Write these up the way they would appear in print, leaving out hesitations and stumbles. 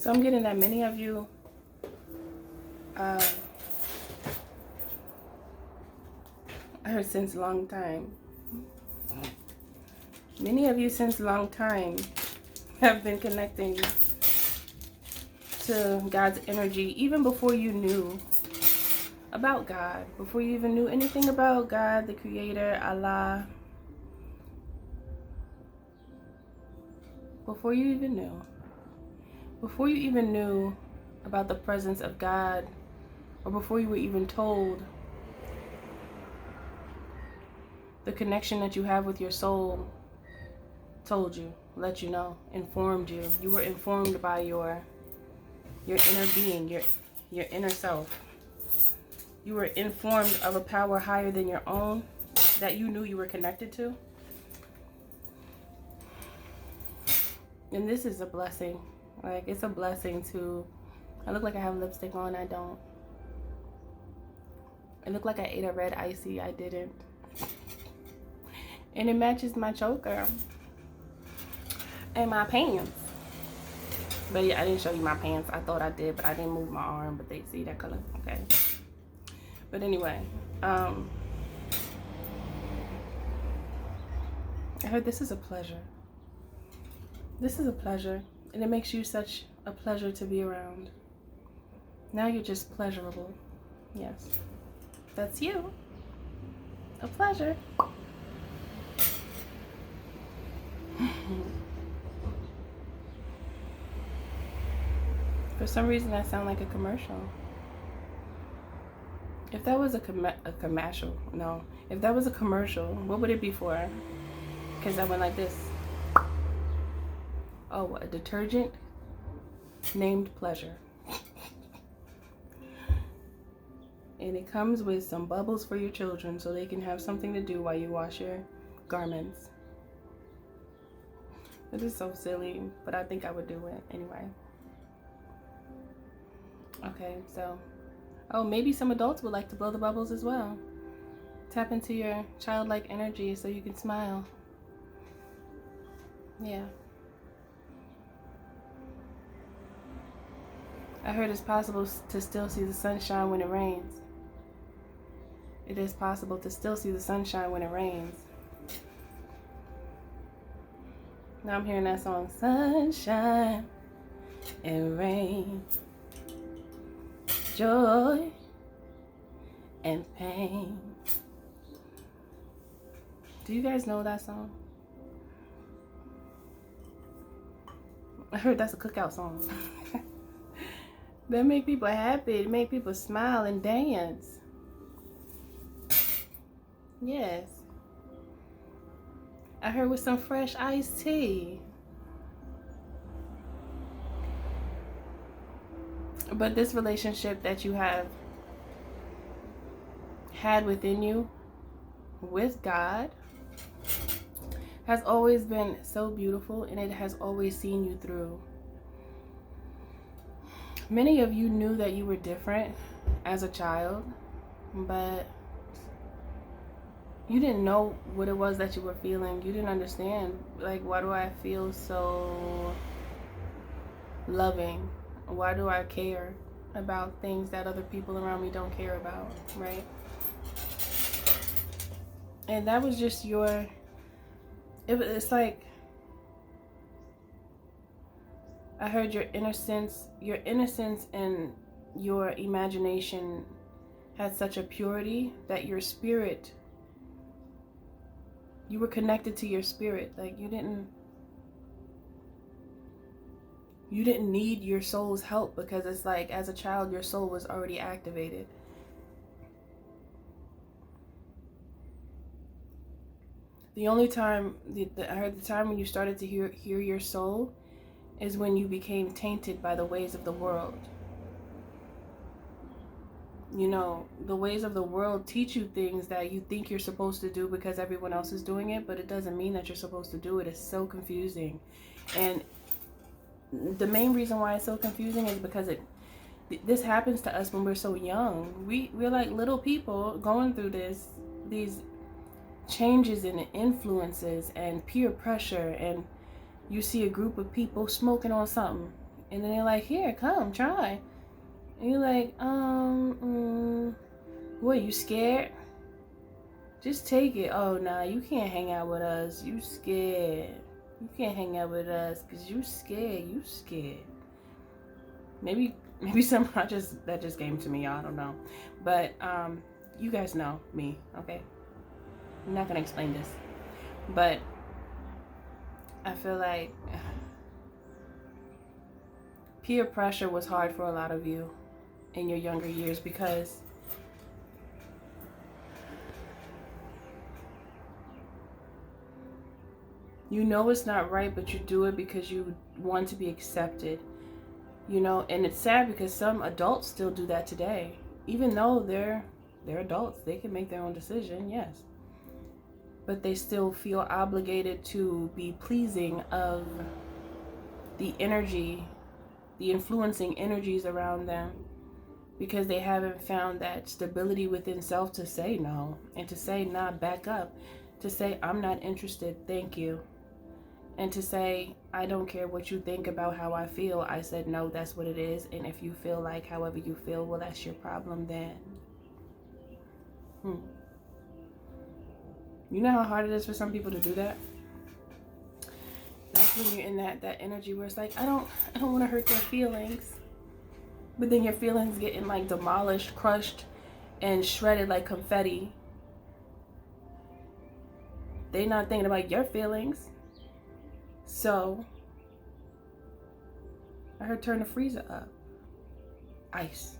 So I'm getting that many of you I heard since a long time. Many of you since a long time have been connecting to God's energy even before you knew about God, before you even knew anything about God, the Creator, Allah, before you even knew about the presence of God, or before you were even told the connection that you have with your soul, told you, let you know, informed you. You were informed by your inner being, your inner self. You were informed of a power higher than your own that you knew you were connected to. And this is a blessing. Like, it's a blessing to... I look like I have lipstick on. I don't. I look like I ate a red icy. I didn't. And it matches my choker and my pants. But yeah, I didn't show you my pants. I thought I did, but I didn't move my arm. But they see that color. Okay. But anyway, I heard this is a pleasure. This is a pleasure. And it makes you such a pleasure to be around. Now you're just pleasurable. Yes. That's you. A pleasure. For some reason, that sounds like a commercial. If that was a commercial, no. If that was a commercial, what would it be for? Because I went like this. Oh, a detergent named Pleasure. And it comes with some bubbles for your children so they can have something to do while you wash your garments. It is so silly, but I think I would do it anyway. Okay, so, oh, maybe some adults would like to blow the bubbles as well. Tap into your childlike energy so you can smile. Yeah. I heard it's possible to still see the sunshine when it rains. It is possible to still see the sunshine when it rains. Now I'm hearing that song, sunshine and rain, joy and pain. Do you guys know that song? I heard that's a cookout song. That make people happy. It make people smile and dance. Yes. I heard with some fresh iced tea. But this relationship that you have had within you with God has always been so beautiful, and it has always seen you through. Many of you knew that you were different as a child, but you didn't know what it was that you were feeling. You didn't understand, like, why do I feel so loving? Why do I care about things that other people around me don't care about, right? And that was just your, it's like, I heard your innocence and your imagination had such a purity that your spirit, you were connected to your spirit. Like, you didn't need your soul's help, because it's like, as a child, your soul was already activated. The only time, I heard the time when you started to hear your soul is when you became tainted by the ways of the world. You know, the ways of the world teach you things that you think you're supposed to do because everyone else is doing it, but it doesn't mean that you're supposed to do it. It's so confusing. And the main reason why it's so confusing is because this happens to us when we're so young. We're like little people going through these changes in influences and peer pressure, and you see a group of people smoking on something And then they're like, here, come, try. And you're like, what, you scared? Just take it. Oh, nah, you can't hang out with us. You scared. You can't hang out with us because you scared. You scared. Maybe some that just came to me. I don't know. But you guys know me, okay? I'm not going to explain this. But I feel like peer pressure was hard for a lot of you in your younger years because you know it's not right, but you do it because you want to be accepted. You know, and it's sad because some adults still do that today. Even though they're adults, they can make their own decision, yes. But they still feel obligated to be pleasing of the energy, the influencing energies around them, because they haven't found that stability within self to say no, and to say, nah, back up, to say, I'm not interested, thank you. And to say, I don't care what you think about how I feel. I said, no, that's what it is. And if you feel like however you feel, well, that's your problem then. You know how hard it is for some people to do that? That's when you're in that energy where it's like, I don't want to hurt their feelings. But then your feelings getting like demolished, crushed, and shredded like confetti. They not thinking about your feelings. So I heard turn the freezer up. Ice.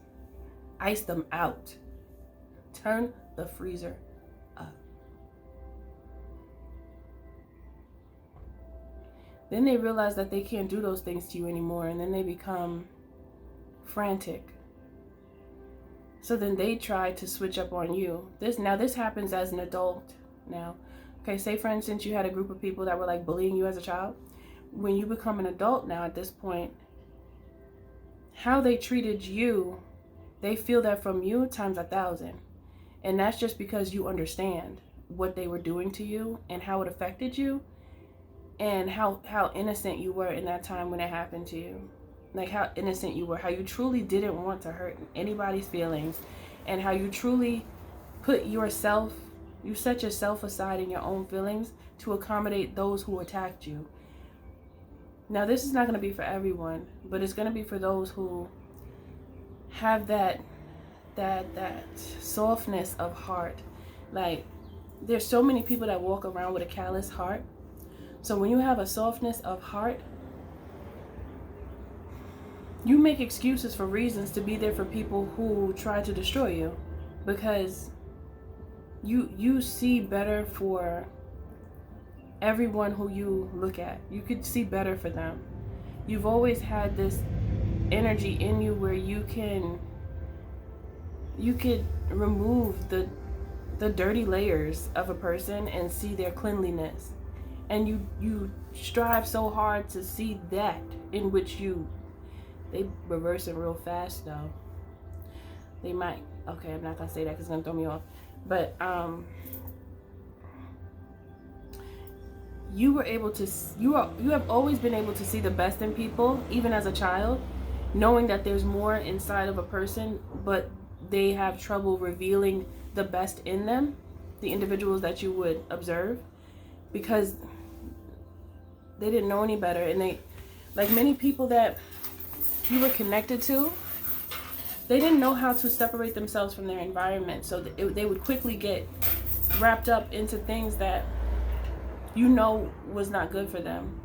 Ice them out. Turn the freezer up. Then they realize that they can't do those things to you anymore, and then they become frantic. So then they try to switch up on you. This happens as an adult now. Okay, say for instance you had a group of people that were like bullying you as a child. When you become an adult now at this point, how they treated you, they feel that from you times 1,000. And that's just because you understand what they were doing to you and how it affected you and how innocent you were in that time when it happened to you. Like how innocent you were, how you truly didn't want to hurt anybody's feelings, and how you truly put yourself, you set yourself aside in your own feelings to accommodate those who attacked you. Now, this is not going to be for everyone, but it's going to be for those who have that softness of heart. Like, there's so many people that walk around with a callous heart. So when you have a softness of heart, you make excuses for reasons to be there for people who try to destroy you, because you see better for everyone who you look at. You could see better for them. You've always had this energy in you where you could remove the dirty layers of a person and see their cleanliness. And you strive so hard to see that in which they reverse it real fast though. They might. Okay, I'm not gonna say that because it's gonna throw me off. But you have always been able to see the best in people, even as a child, knowing that there's more inside of a person, but they have trouble revealing the best in them, the individuals that you would observe, because they didn't know any better. And they, like many people that you were connected to, they didn't know how to separate themselves from their environment. So they would quickly get wrapped up into things that you know was not good for them.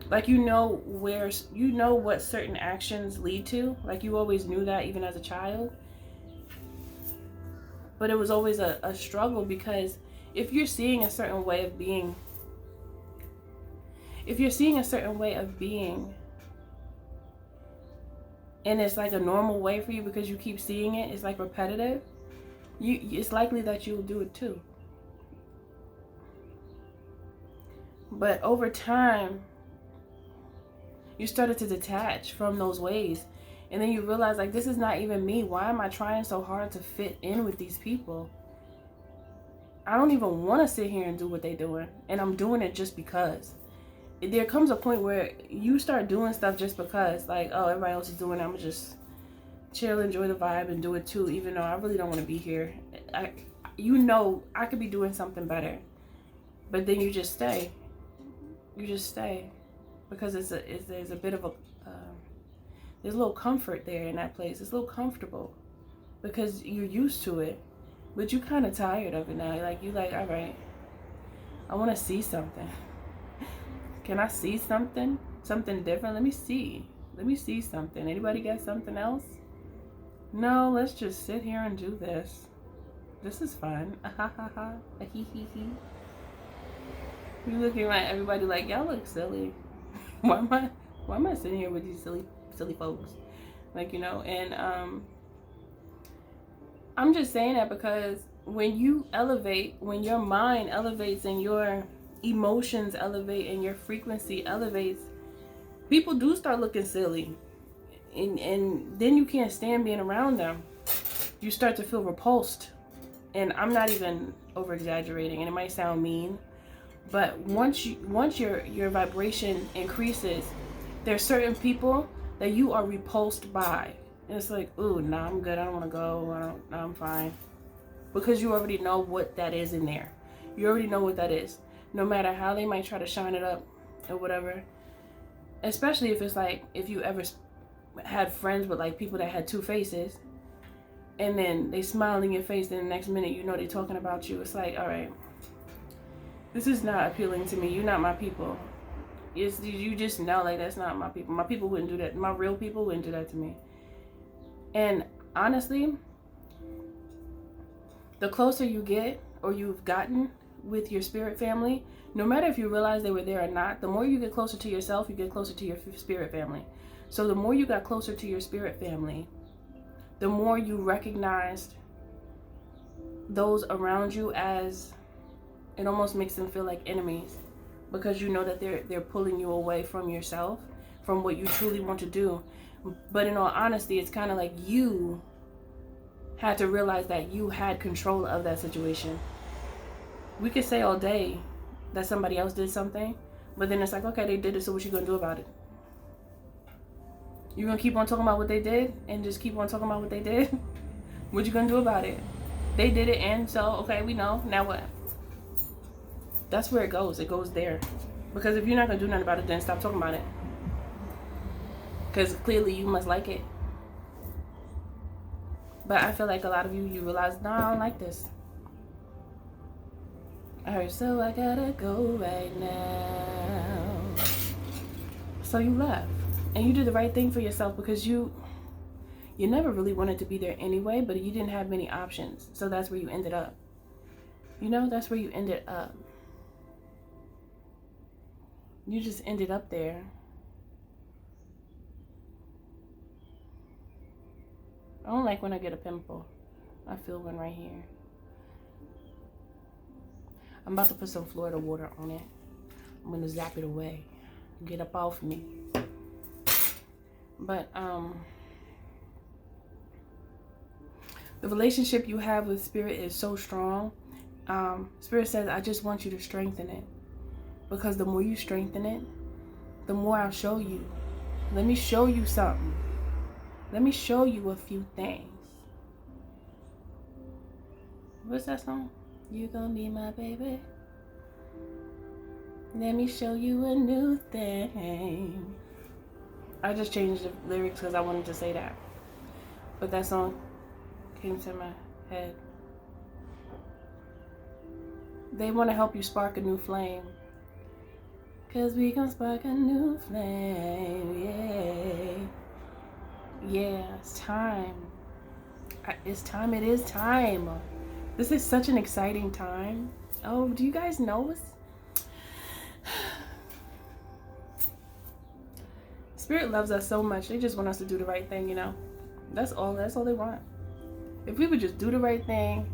Like you know what certain actions lead to. Like you always knew that even as a child. But it was always a struggle, because if you're seeing a certain way of being, and it's like a normal way for you because you keep seeing it, it's like repetitive, it's likely that you'll do it too. But over time, you started to detach from those ways. And then you realize, like, this is not even me. Why am I trying so hard to fit in with these people? I don't even want to sit here and do what they're doing. And I'm doing it just because. there comes a point where you start doing stuff just because, like, oh, everybody else is doing it, I'm gonna just chill, enjoy the vibe, and do it too, even though I really don't want to be here. I could be doing something better, but then you just stay. You just stay because there's a bit of a there's a little comfort there in that place. It's a little comfortable because you're used to it, but you're kind of tired of it now. You like, all right, I want to see something. Can I see something? Something different? Let me see something. Anybody got something else? No, let's just sit here and do this. This is fun. Ha ha ha. Hee hee hee. You're looking at everybody like, y'all look silly. Why am I sitting here with these silly folks? Like, you know, and I'm just saying that because when you elevate, when your mind elevates and your emotions elevate and your frequency elevates, people do start looking silly. And then you can't stand being around them. You start to feel repulsed. And I'm not even over exaggerating, and it might sound mean, but once your vibration increases, there's certain people that you are repulsed by. And it's like, ooh, nah, I'm good. I don't want to go. I'm fine. Because you already know what that is in there. You already know what that is. No matter how they might try to shine it up or whatever. Especially if it's like, if you ever had friends with like people that had two faces, and then they smile in your face, then the next minute you know they're talking about you. It's like, all right, this is not appealing to me. You're not my people. You just know, like, that's not my people. My people wouldn't do that. My real people wouldn't do that to me. And honestly, the closer you get or you've gotten with your spirit family, no matter if you realize they were there or not, the more you get closer to yourself, you get closer to your spirit family. So the more you got closer to your spirit family, the more you recognized those around you as, it almost makes them feel like enemies, because you know that they're pulling you away from yourself, from what you truly want to do. But in all honesty, it's kind of like you had to realize that you had control of that situation. We could say all day that somebody else did something, but then it's like, okay, they did it, so what you gonna do about it? You gonna keep on talking about what they did and just keep on talking about what they did? What you gonna do about it? They did it, and so, okay, we know, now what? That's where it goes there. Because if you're not gonna do nothing about it, then stop talking about it. Because clearly you must like it. But I feel like a lot of you realize, no, I don't like this. Alright, so I gotta go right now. So you left. And you did the right thing for yourself, because you never really wanted to be there anyway, but you didn't have many options. So that's where you ended up. You know, that's where you ended up. You just ended up there. I don't like when I get a pimple. I feel one right here. I'm about to put some Florida water on it. I'm gonna zap it away. Get up off me. But the relationship you have with Spirit is so strong. Spirit says, I just want you to strengthen it. Because the more you strengthen it, the more I'll show you. Let me show you something. Let me show you a few things. What's that song? You gonna be my baby. Let me show you a new thing. I just changed the lyrics because I wanted to say that. But that song came to my head. They want to help you spark a new flame. Cause we gonna spark a new flame, yeah. Yeah, it's time. It's time, it is time. This is such an exciting time. Oh, do you guys know? Spirit loves us so much. They just want us to do the right thing, you know. That's all they want. If we would just do the right thing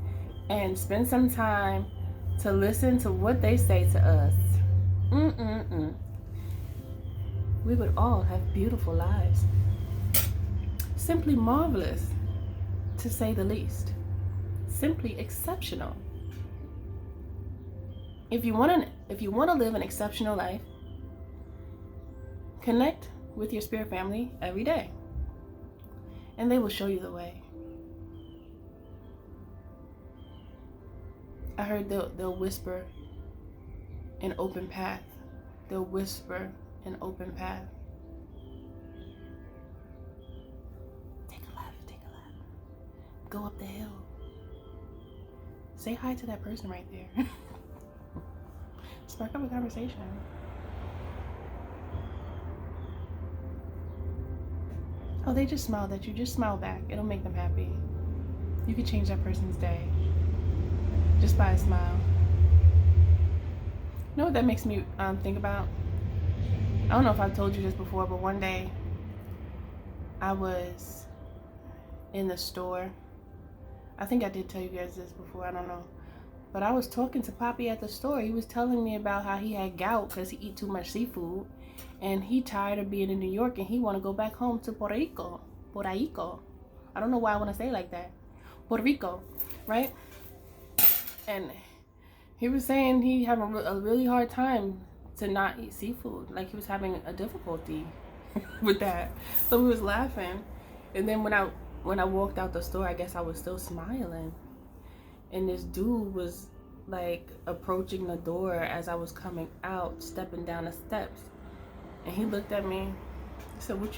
and spend some time to listen to what they say to us, we would all have beautiful lives. Simply marvelous, to say the least. Simply exceptional. If you want to live an exceptional life, Connect with your spirit family every day, and they will show you the way. I heard they'll whisper an open path. They'll whisper an open path. Take a left, take a left. Go up the hill. Say hi to that person right there. Spark up a conversation. Oh, they just smiled at you. Just smile back. It'll make them happy. You could change that person's day just by a smile. You know what that makes me think about? I don't know if I've told you this before, but one day I was in the store. I think I did tell you guys this before. I don't know. But I was talking to Poppy at the store. He was telling me about how he had gout because he eat too much seafood. And he tired of being in New York and he want to go back home to Puerto Rico. Puerto Rico. I don't know why I want to say it like that. Puerto Rico, right? And he was saying he had a really hard time to not eat seafood. Like he was having a difficulty with that. So we was laughing. And then when I walked out the store, I guess I was still smiling. And this dude was like approaching the door as I was coming out, stepping down the steps. And he looked at me. He said, what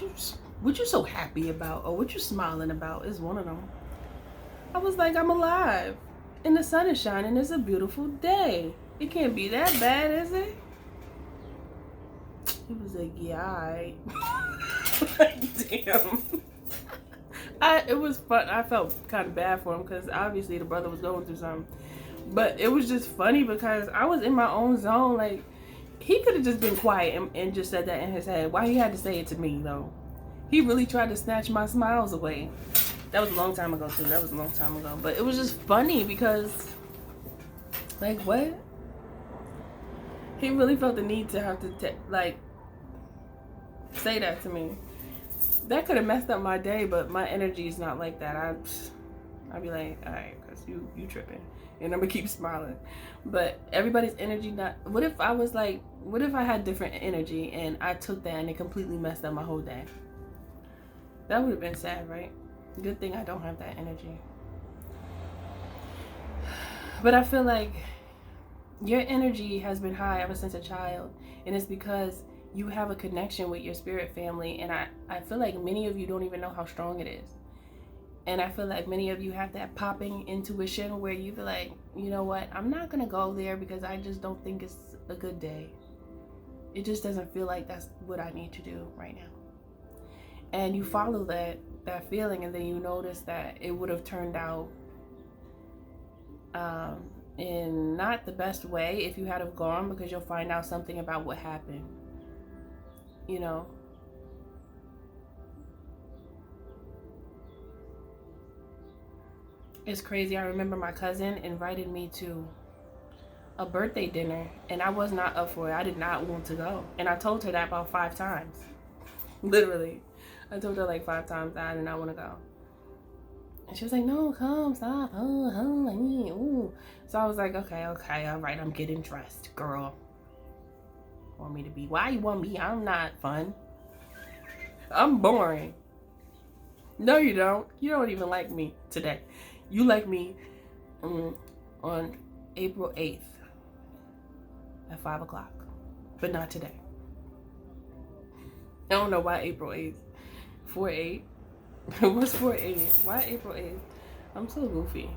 you so happy about? Or what you smiling about? Is one of them. I was like, I'm alive. And the sun is shining. It's a beautiful day. It can't be that bad, is it? He was like, yeah, alright. Like, damn. It was fun. I felt kind of bad for him because obviously the brother was going through something. But it was just funny because I was in my own zone. Like, he could have just been quiet and just said that in his head. Why he had to say it to me, though? He really tried to snatch my smiles away. That was a long time ago, too. That was a long time ago. But it was just funny because, like, what? He really felt the need to have to, like, say that to me. That could have messed up my day, but my energy is not like that. I'd be like, all right, because you tripping. And I'm going to keep smiling. But everybody's energy not... What if I was like... What if I had different energy and I took that and it completely messed up my whole day? That would have been sad, right? Good thing I don't have that energy. But I feel like your energy has been high ever since a child. And it's because you have a connection with your spirit family. And I feel like many of you don't even know how strong it is. And I feel like many of you have that popping intuition where you feel like, you know what, I'm not going to go there because I just don't think it's a good day. It just doesn't feel like that's what I need to do right now. And you follow that feeling, and then you notice that it would have turned out in not the best way if you had have gone, because you'll find out something about what happened. You know? It's crazy. I remember my cousin invited me to a birthday dinner and I was not up for it. I did not want to go. And I told her that about 5 times. Literally. I told her like 5 times that I did not want to go. And she was like, no, come, stop. Ooh. So I was like, okay, all right. I'm getting dressed, girl. Want me to be? Why you want me? I'm not fun. I'm boring. No, you don't. You don't even like me today. You like me on April 8th at 5 o'clock, but not today. I don't know why April 8th. 4/8. What's 4/8? Why April 8th? I'm so goofy.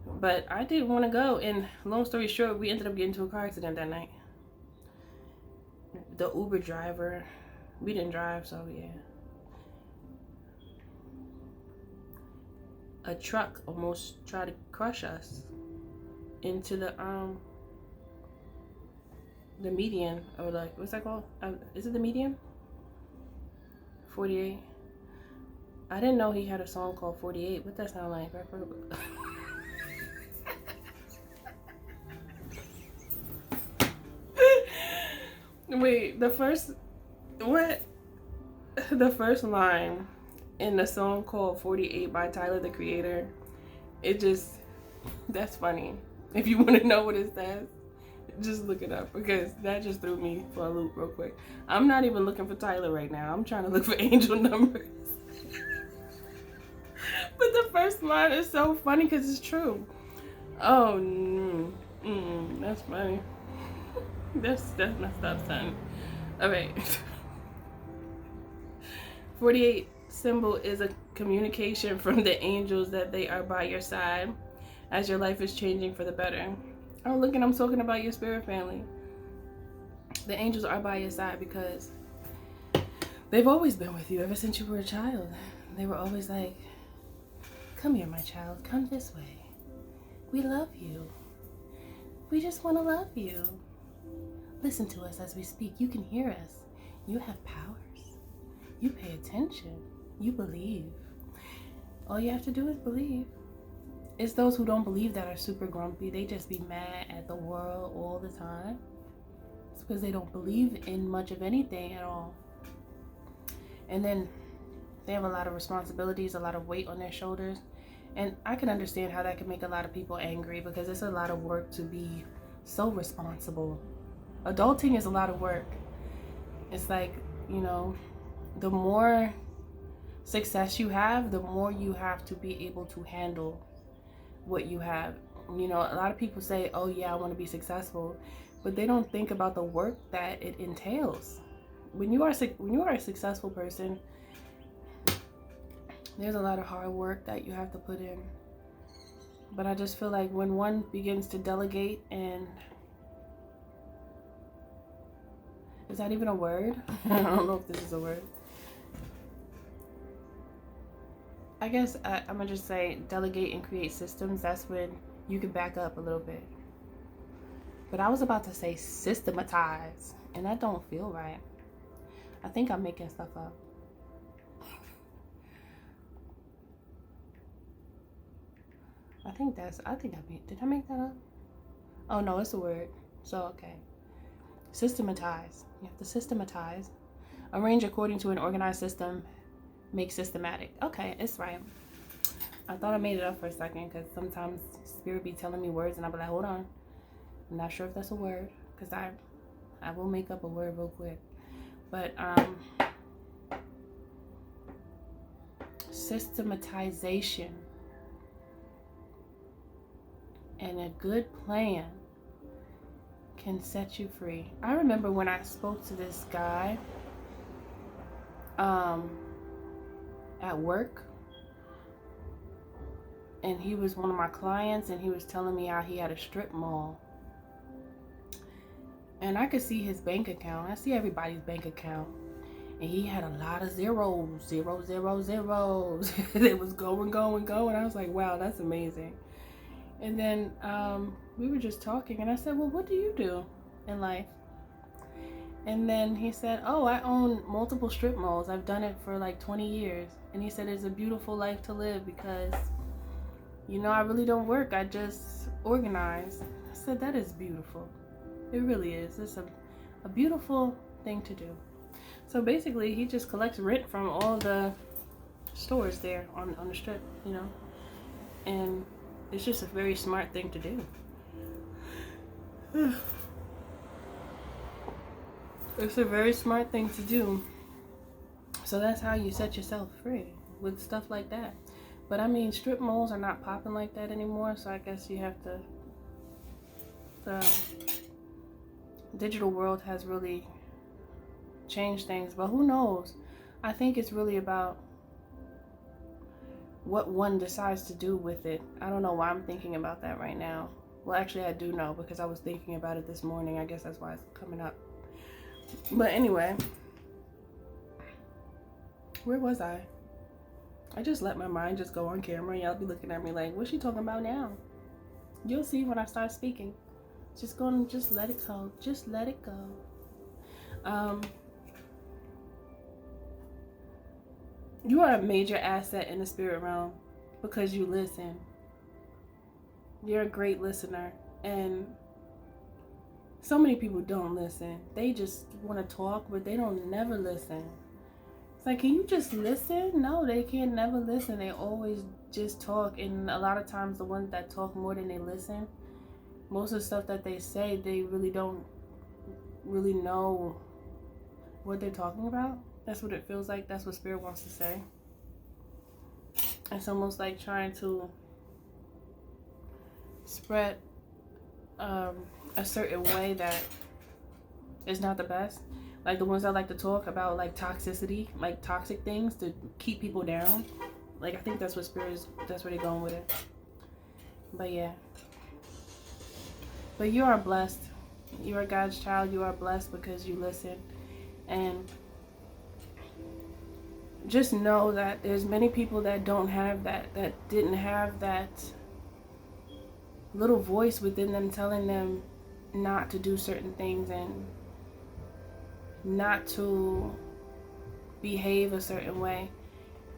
But I didn't want to go, and long story short, we ended up getting into a car accident that night. The Uber driver, we didn't drive, so yeah. A truck almost tried to crush us into the median, or like, what's that called? Is it the median? 48. I didn't know he had a song called 48. What that sound like? Wait, the first line in the song called 48 by Tyler, the Creator, that's funny. If you want to know what it says, Just look it up because that just threw me for a loop real quick. I'm not even looking for Tyler right now. I'm trying to look for angel numbers. But the first line is so funny because it's true. Oh, that's funny. That's messed up, son. All right. 48 symbol is a communication from the angels that they are by your side as your life is changing for the better. Oh, look, and I'm talking about your spirit family. The angels are by your side because they've always been with you ever since you were a child. They were always like, come here, my child, come this way. We love you. We just want to love you. Listen to us as we speak. You can hear us. You have powers. You pay attention. You believe. All you have to do is believe. It's those who don't believe that are super grumpy. They just be mad at the world all the time. It's because they don't believe in much of anything at all. And then they have a lot of responsibilities, a lot of weight on their shoulders. And I can understand how that can make a lot of people angry because it's a lot of work to be so responsible. Adulting is a lot of work. It's like, you know, the more success you have, the more you have to be able to handle what you have. You know, a lot of people say, oh yeah, I want to be successful, but they don't think about the work that it entails. When you are a successful person, there's a lot of hard work that you have to put in. But I just feel like when one begins to delegate, and is that even a word? I don't know if this is a word. I guess I'm gonna just say delegate and create systems. That's when you can back up a little bit. But I was about to say systematize, and that don't feel right. I think I'm making stuff up. Did I make that up? Oh no, it's a word. So, okay. Systematize. You have to systematize. Arrange according to an organized system. Make systematic. Okay, it's right. I thought I made it up for a second because sometimes spirit be telling me words and I'll be like, hold on. I'm not sure if that's a word because I will make up a word real quick. But systematization and a good plan can set you free. I remember when I spoke to this guy at work, and he was one of my clients, and he was telling me how he had a strip mall, and I could see his bank account. I see everybody's bank account, and he had a lot of zeros. It was going. I was like, wow, that's amazing. And then we were just talking, and I said, well, what do you do in life? And then he said, oh, I own multiple strip malls. I've done it for like 20 years. And he said, it's a beautiful life to live because, you know, I really don't work. I just organize. I said, that is beautiful. It really is. It's a beautiful thing to do. So basically, he just collects rent from all the stores there on the strip, you know. And it's just a very smart thing to do. It's a very smart thing to do. So that's how you set yourself free, with stuff like that. But I mean, strip malls are not popping like that anymore, so I guess you have to... The digital world has really changed things, but who knows? I think it's really about what one decides to do with it. I don't know why I'm thinking about that right now. Well, actually, I do know because I was thinking about it this morning. I guess that's why it's coming up. But anyway, where was I? I just let my mind just go on camera. Y'all be looking at me like, what's she talking about now? You'll see when I start speaking. Just let it go. Just let it go. You are a major asset in the spirit realm because you listen. You're a great listener, and so many people don't listen. They just want to talk, but they don't never listen. It's like, can you just listen? No, they can't never listen. They always just talk, and a lot of times the ones that talk more than they listen, most of the stuff that they say, they really don't really know what they're talking about. That's what it feels like. That's what Spirit wants to say. It's almost like trying to spread a certain way that is not the best. Like the ones that like to talk about like toxicity, like toxic things to keep people down. Like I think that's what Spirit is, that's where they're going with it. But yeah. But you are blessed. You are God's child. You are blessed because you listen. And just know that there's many people that don't have that, that didn't have that little voice within them telling them not to do certain things and not to behave a certain way.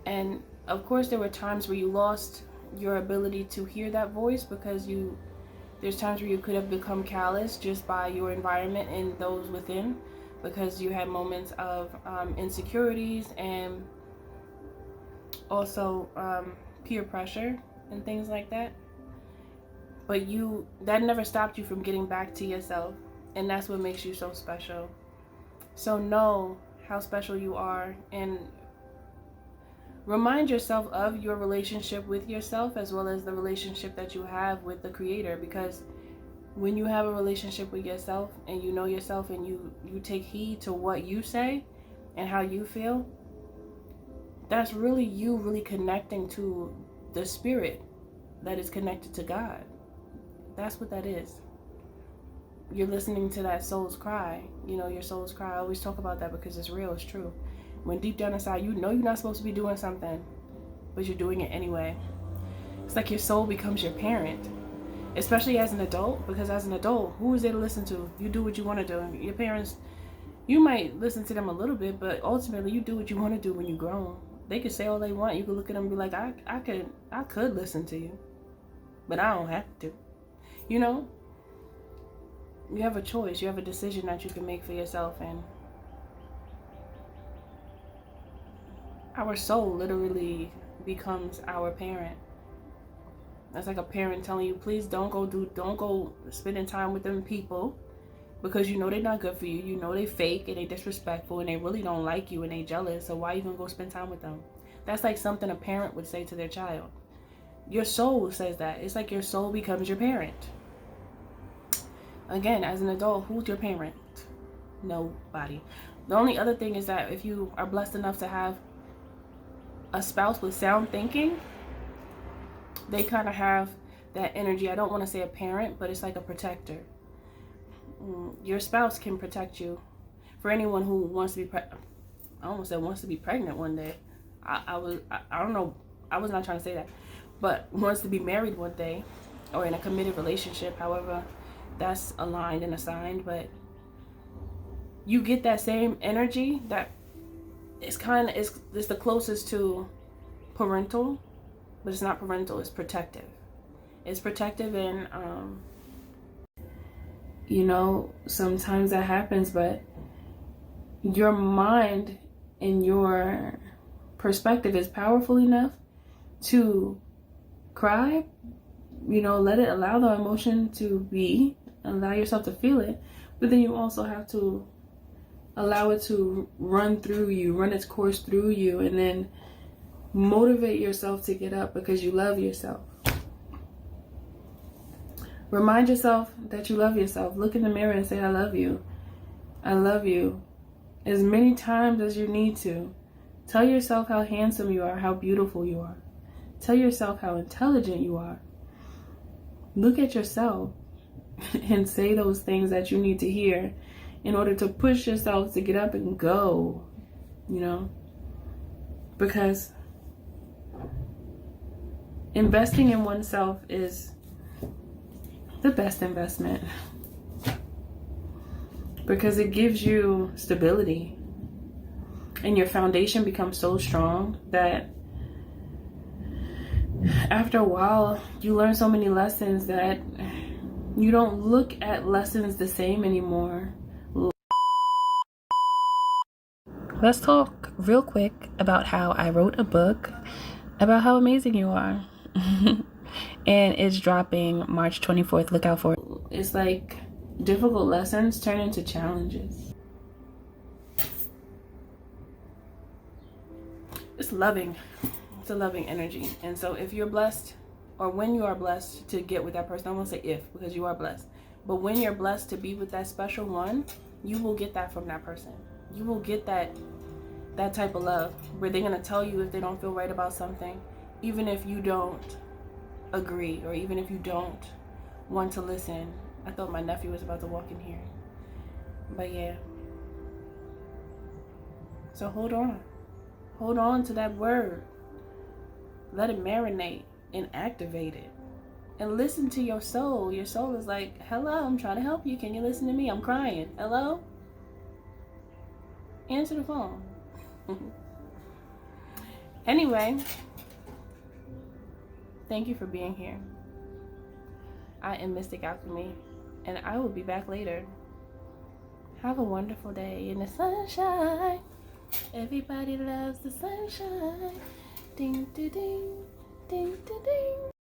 And of course there were times where you lost your ability to hear that voice because there's times where you could have become callous just by your environment and those within, because you had moments of insecurities and also peer pressure and things like that. But that never stopped you from getting back to yourself, and that's what makes you so special. So know how special you are, and remind yourself of your relationship with yourself as well as the relationship that you have with the Creator, because when you have a relationship with yourself and you know yourself and you take heed to what you say and how you feel, that's really you really connecting to the spirit that is connected to God. That's what that is. You're listening to that soul's cry. You know, your soul's cry. I always talk about that because it's real, it's true. When deep down inside you know you're not supposed to be doing something, but you're doing it anyway. It's like your soul becomes your parent, especially as an adult, because as an adult, who is there to listen to? You do what you want to do. Your parents, you might listen to them a little bit, but ultimately you do what you want to do when you're grown. They could say all they want. You could look at them and be like, I could listen to you, but I don't have to. You know? You have a choice. You have a decision that you can make for yourself, and our soul literally becomes our parent. That's like a parent telling you, please don't go spending time with them people, because you know they're not good for you. You know they fake and they disrespectful and they really don't like you and they jealous. So why you gonna go spend time with them? That's like something a parent would say to their child. Your soul says that. It's like your soul becomes your parent. Again, as an adult, who's your parent? Nobody. The only other thing is that if you are blessed enough to have a spouse with sound thinking, they kind of have that energy. I don't want to say a parent, but it's like a protector. Your spouse can protect you. For anyone who wants to be I almost said wants to be pregnant one day. I don't know. I was not trying to say that, but wants to be married one day, or in a committed relationship. However, that's aligned and assigned. But you get that same energy that it's the closest to parental, but it's not parental. It's protective. It's protective, and you know, sometimes that happens, but your mind and your perspective is powerful enough to cry. You know, let it, allow the emotion to be, allow yourself to feel it, but then you also have to allow it to run through you, run its course through you, and then motivate yourself to get up because you love yourself. Remind yourself that you love yourself. Look in the mirror and say, I love you. I love you. As many times as you need to. Tell yourself how handsome you are, how beautiful you are. Tell yourself how intelligent you are. Look at yourself and say those things that you need to hear in order to push yourself to get up and go, you know? Because investing in oneself is the best investment, because it gives you stability and your foundation becomes so strong that after a while you learn so many lessons that you don't look at lessons the same anymore. Let's talk real quick about how I wrote a book about how amazing you are. And it's dropping March 24th. Look out for it. It's like difficult lessons turn into challenges. It's loving. It's a loving energy. And so if you're blessed, or when you are blessed to get with that person, I won't say if, because you are blessed, but when you're blessed to be with that special one, you will get that from that person. You will get that type of love where they're going to tell you if they don't feel right about something, even if you don't agree, or even if you don't want to listen. I thought my nephew was about to walk in here. But yeah. So hold on. Hold on to that word. Let it marinate and activate it. And listen to your soul. Your soul is like, hello, I'm trying to help you. Can you listen to me? I'm crying. Hello? Answer the phone. Anyway, thank you for being here. I am Mystic Alchemy, and I will be back later. Have a wonderful day in the sunshine. Everybody loves the sunshine. Ding, ding, ding, ding, ding, ding.